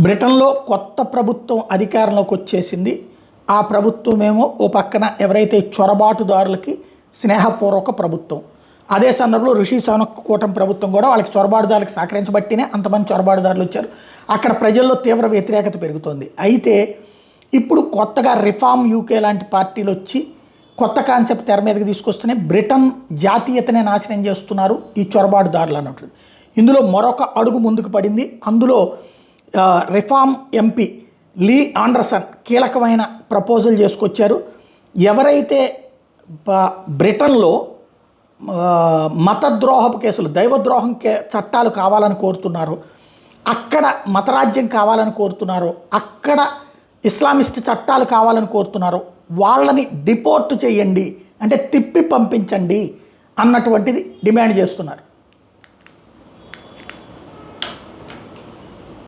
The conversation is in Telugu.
బ్రిటన్లో కొత్త ప్రభుత్వం అధికారంలోకి వచ్చేసింది. ఆ ప్రభుత్వమేమో ఓ పక్కన ఎవరైతే చొరబాటుదారులకి స్నేహపూర్వక ప్రభుత్వం. అదే సందర్భంలో రిషి సునక్ కూటమి ప్రభుత్వం కూడా వాళ్ళకి చొరబాటుదారులకు సహకరించబట్టినే అంతమంది చొరబాటుదారులు వచ్చారు. అక్కడ ప్రజల్లో తీవ్ర వ్యతిరేకత పెరుగుతోంది. అయితే ఇప్పుడు కొత్తగా రిఫార్మ్ యూకే లాంటి పార్టీలు వచ్చి కొత్త కాన్సెప్ట్ తెర మీదకి తీసుకొస్తూనే బ్రిటన్ జాతీయతనే నాశనం చేస్తున్నారు ఈ చొరబాటుదారులు అన్నట్టు. ఇందులో మరొక అడుగు ముందుకు పడింది. అందులో రిఫార్మ్ ఎంపీ లీ ఆండర్సన్ కీలకమైన ప్రపోజల్ చేసుకొచ్చారు. ఎవరైతే బ్రిటన్లో మతద్రోహపు కేసులు, దైవద్రోహం చట్టాలు కావాలని కోరుతున్నారో, అక్కడ మతరాజ్యం కావాలని కోరుతున్నారో, అక్కడ ఇస్లామిస్ట్ చట్టాలు కావాలని కోరుతున్నారో వాళ్ళని డిపోర్ట్ చేయండి, అంటే తిప్పి పంపించండి అన్నటువంటిది డిమాండ్ చేస్తున్నారు.